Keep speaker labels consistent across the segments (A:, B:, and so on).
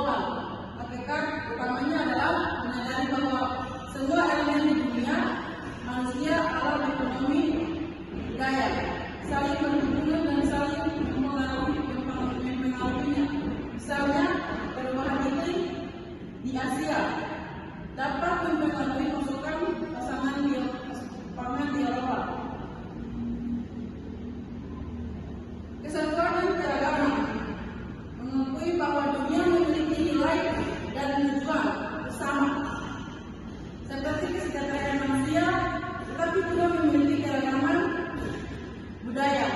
A: global. Hakikat utamanya adalah menyadari bahwa semua elemen di dunia, manusia, alam, ekonomi, budaya, saling berhubungan dan saling mempengaruhinya. Misalnya, perubahan iklim di Asia dapat mempengaruhi pasukan pasangan di Eropa. Kesatuan dan keragaman mengakui bahwa dunia memiliki nilai dan tujuan bersama, seperti kesejahteraan manusia, tetapi juga memiliki keragaman budaya,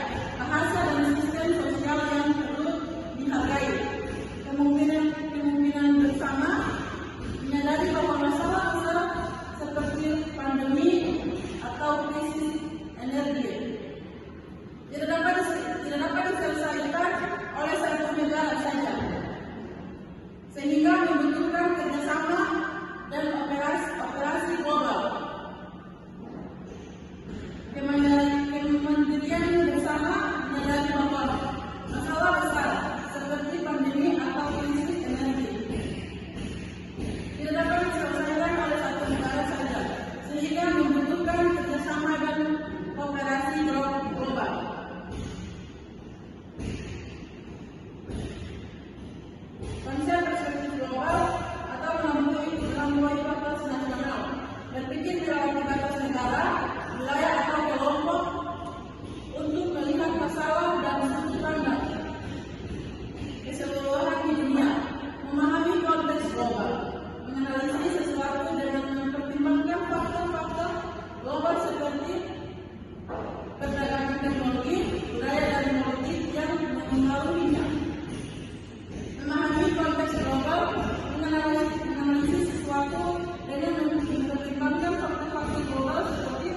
A: bahasa, dan sistem sosial yang perlu dihargai. Kemungkinan bersama menyadari bahwa masalah-masalah seperti pandemi atau krisis energi tidak dapat diselesaikan oleh satu negara saja, sehingga membutuhkan kerjasama dan operasi global. Kementerian bersama menyadari bahwa masalah besar seperti pandemi atau krisis energi tidak dapat diselesaikan oleh satu negara saja, sehingga membutuhkan kerjasama dan operasi global. Konsep perspektif global atau melampaui batas nasional, berpikir melewati batas negara, wilayah atau kelompok untuk melihat masalah dan sudut pandang keseluruhan di dunia, memahami konteks global, menganalisis sesuatu dengan mempertimbangkan faktor-faktor global seperti perdagangan teknologi, budaya, dan politik yang mempengaruhinya. Memahami konteks global, menganalisis sesuatu dengan mempertimbangkan faktor-faktor global seperti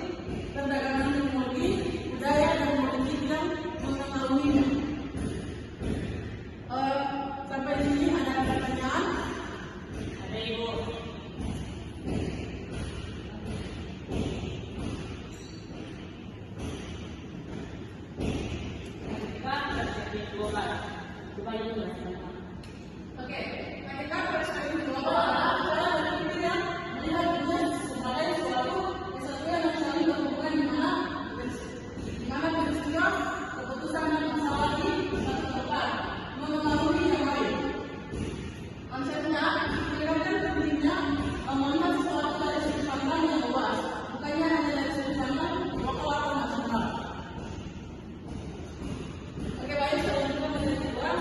A: perdagangan teknologi, budaya, dan politik yang mempengaruhinya. Sampai di sini ada pertanyaan? Ada Ibu? Pak, perspektif global. Coba Ibu jelaskan. Oke, hakikat perspektif global adalah berpikir yang melihat dunia sebagai suatu kesatuan yang saling berhubungan di mana peristiwa, keputusan, dan masalah di suatu tempat mempengaruhi yang lain. Konsepnya menjelaskan pentingnya melihat sesuatu dari sudut pandang yang luas, bukannya hanya dari sudut pandang lokal atau nasional. Oke, baik, selanjutnya menjadi kedua.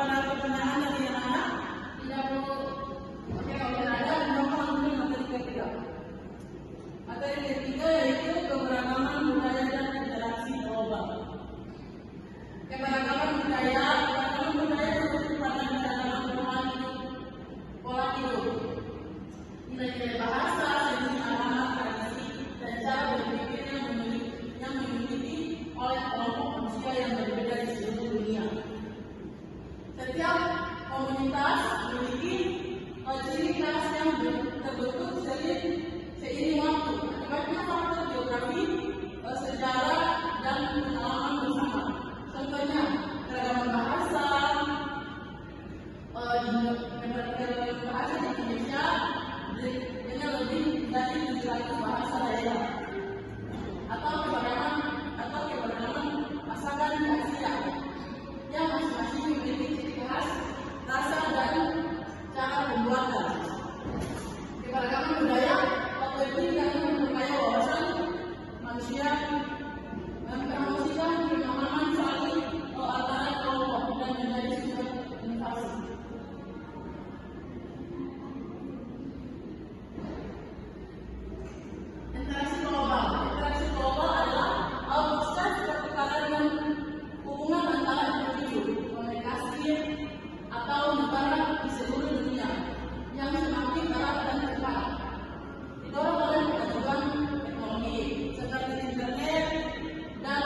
A: ada pertanyaan dari anak-anak? Tidak perlu. Oke, kalau tidak ada, kita lanjut materi ketiga. Materi ketiga yaitu keberagaman budaya dan interaksi global. Keberagaman budaya seperti pada keberagaman pola hidup, nilai-nilai bahasa, seni, agama, tradisi, dan cara berpikir yang dimiliki oleh kelompok manusia yang berbeda di seluruh dunia. Setiap komunitas memiliki ciri khas yang terbentuk seiring waktu akibatnya faktor geografi, sejarah, dan pengalaman bersama. Contohnya keragaman bahasa, bahasa di Indonesia dengan lebih dari 700 bahasa daerah, atau keberagaman masakan di Asia yang masing-masing memiliki ciri khas, rasa, dan cara pembuatan. Keberagaman budaya atau ini karena memperkaya wawasan manusia, mempromosikan pemahaman saling antara kelompok dan menjadi sumber inovasi. Interaksi global adalah proses pertukaran dan hubungan antara individu, komunikasi, atau negara di seluruh dunia yang semakin erat dan cepat. Didorong oleh kemajuan teknologi seperti internet dan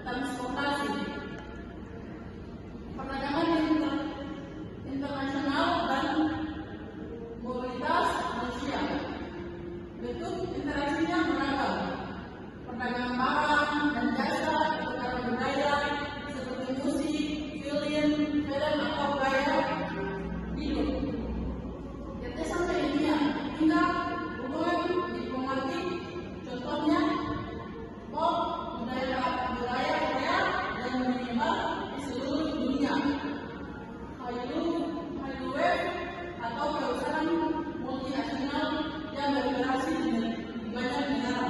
A: transportasi, perdagangan internasional, dan mobilitas manusia. Bentuk interaksinya beragam: perdagangan barang dan jasa, pertukaran budaya seperti musik, film, atau gaya hidup, kerjasama ilmiah hingga hubungan diplomatik. Contohnya budaya Korea yang menyebar di seluruh dunia, Hallyu Wave, atau perusahaan multinasional yang beroperasi di banyak negara.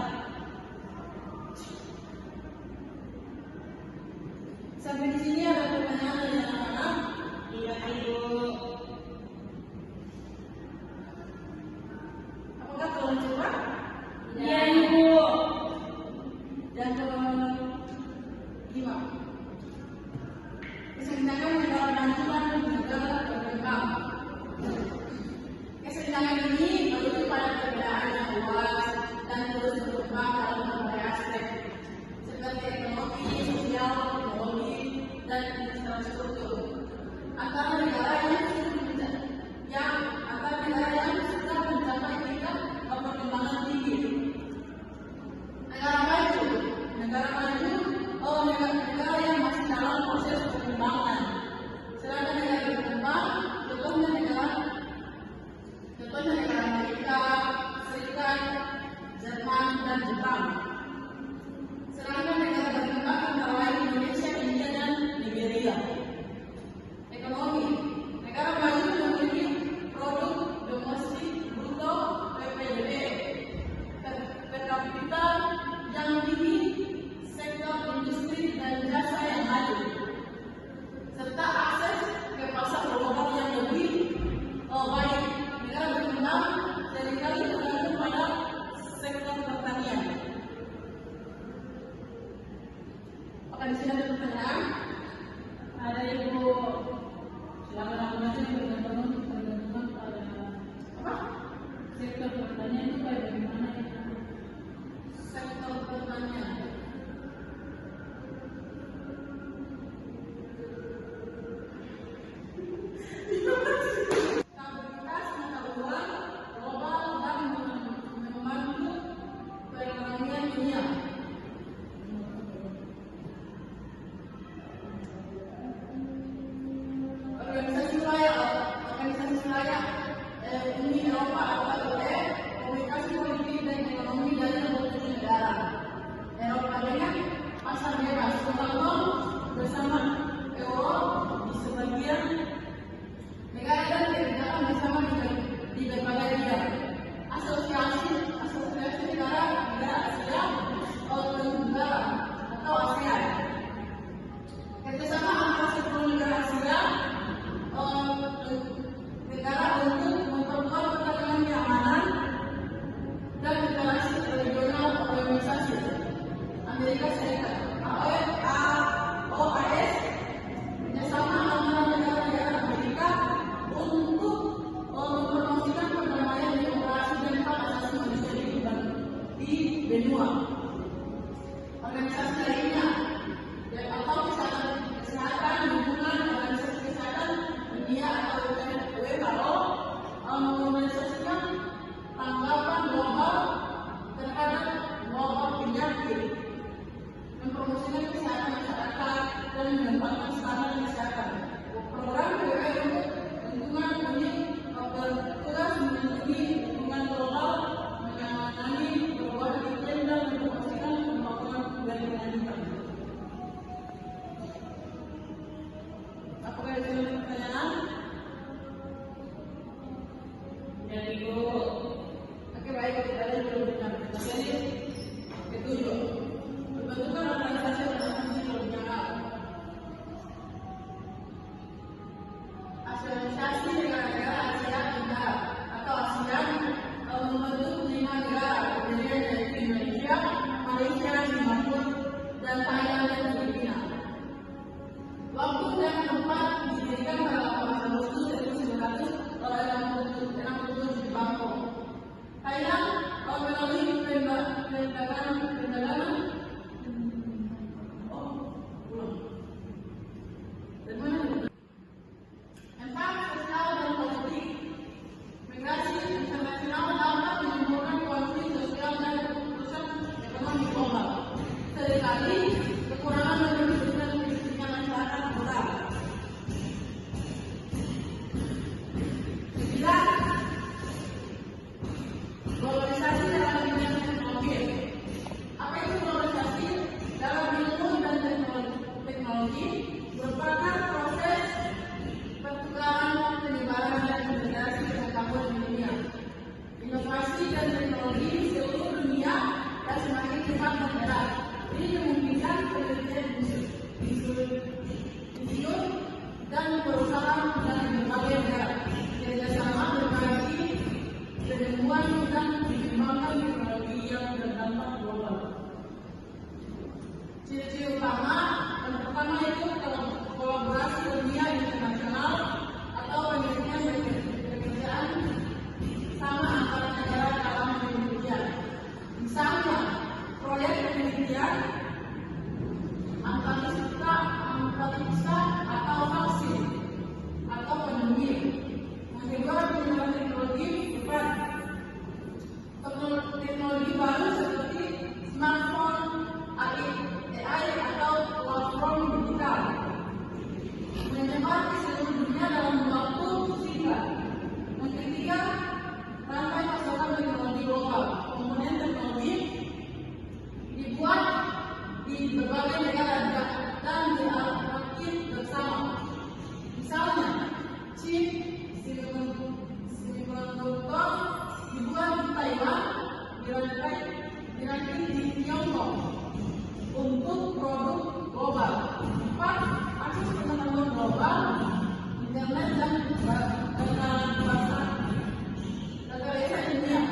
A: Sampai di sini ada pertanyaan dari anak-anak? Iya, Ibu. Apakah tolong coba? Iya, Ibu. Dan kelima, kesenjangan negara maju dan negara berkembang. Kesenjangan ini merujuk pada perbedaan yang luas dan terus berkembang dalam berbagai aspek seperti ekonomi, sosial, teknologi, dan infrastruktur antara negara yang sudah mencapai tingkat perkembangan tinggi. Negara yang masih dalam proses perkembangan, sedangkan negara berkembang contohnya negara Amerika Serikat, Jerman, dan Jepang. Sedangkan negara berkembang antara lain Indonesia, India, dan Nigeria. Ekonomi, negara maju memiliki produk domestik bruto (PPDB) per kapita yang tinggi, sektor industri dan jasa yang maju, serta akses ke pasar global yang lebih baik. Negara berkembang seringkali tergantung pada sektor pertanian. Apakah di sini ada pertanyaan? Ada, Ibu. Silakan lakukan aja bergantung pada apa? Sektor pertanian itu kayak bagaimana ya? Sektor pertanian. Uni Eropa atau komunikasi politik dan ekonomi dari berbagai negara Eropa dengan pasar bebas, terutama bersama euro di sebagian negara dan kebijakan bersama di berbagai bidang. Asosiasi negara Asia atau ASEAN. Kerjasama antara 10 negara Asia tersebar di seluruh dunia dalam waktu singkat. Yang ketiga, rantai pasokan teknologi global. Komponen teknologi dibuat di berbagai negara dan dirakit bersama. Misalnya, chip semiconductor dibuat di Taiwan, dirakit di Tiongkok untuk produk global. 4. Akses pengetahuan global, internet dan bahasa dunia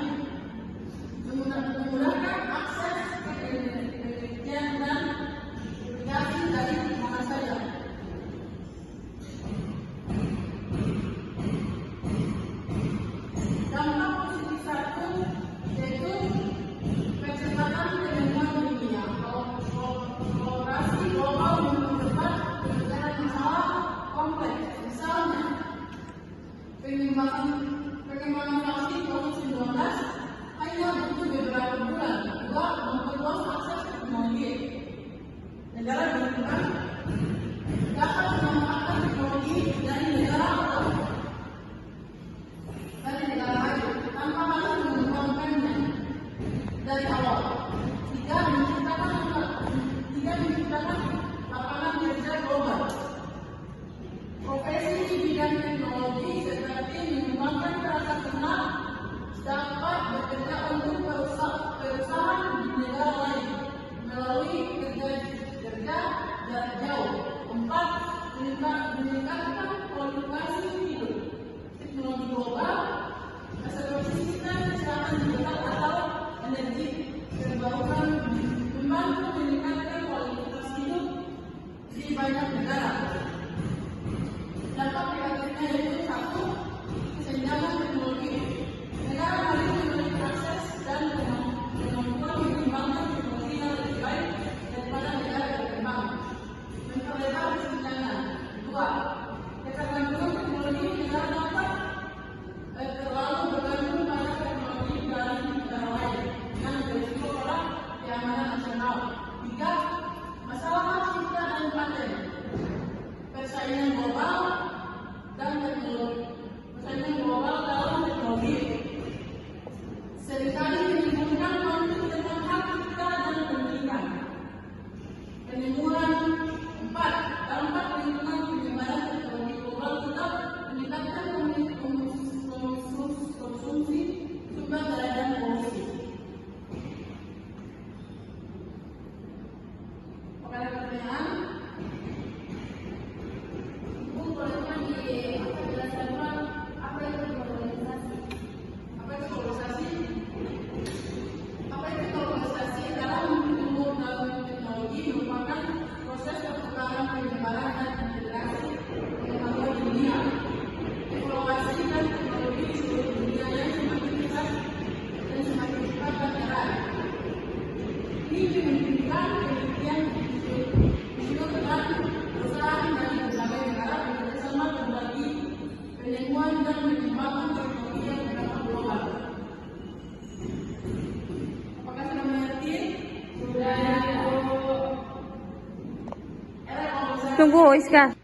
A: memudahkan akses ke penelitian dan publikasi dari mana saja. Dampak positif satu yaitu percepatan penemuan dunia. Kolaborasi global mempercepat penyelesaian masalah kompleks. Misalnya, pengembangan vaksin COVID-19 hanya butuh beberapa bulan buat memperluas akses teknologi. Negara berkembang dapat memanfaatkan teknologi dari negara lain tanpa harus mengembangkannya dari awal. Tiga, menciptakan lapangan kerja global. Profesi di bidang teknologi seperti mengembangkan perangkat lunak dapat bekerja untuk perusahaan di negara lain melalui kerja jarak jauh. 4. Meningkatkan kualifikasi hidup. Teknologi global seperti sistem kesehatan digital atau energi terbarukan membantu meningkatkan kualitas hidup di banyak negara. Dampak negatifnya yaitu 1. Kesenjangan teknologi. Negara maju memiliki akses dan kemampuan mengembangkan teknologi yang lebih baik daripada negara berkembang. Memperlebar kesenjangan. 2. Ketergantungan teknologi negara dapat terlalu bergantung pada teknologi dari negara lain yang berisiko pada keamanan nasional. 3. Masalah hak cipta dan paten. Persaingan global dalam teknologi seringkali menimbulkan konflik tentang hak cipta dan pendidikan. Penemuan. 4. Dampak lingkungan penyebaran teknologi global tetap meningkatkan konsumsi sumber daya dan polusi. Apakah ada pertanyaan? Apa itu globalisasi? Dalam penggunaan teknologi merupakan proses pertukaran penyebaran dan integrasi pengetahuan dunia. Evaluasi dan teknologi di seluruh dunia yang semakin besar dan semakin cepat berjalan. Ini dimungkinkan penelitian dengan perusahaan dari berbagai negara bekerjasama berbagi penemuan dan mengembangkan teknologi yang berdampak global. Apakah sudah mengerti? Sudah.
B: Tunggu, Iska.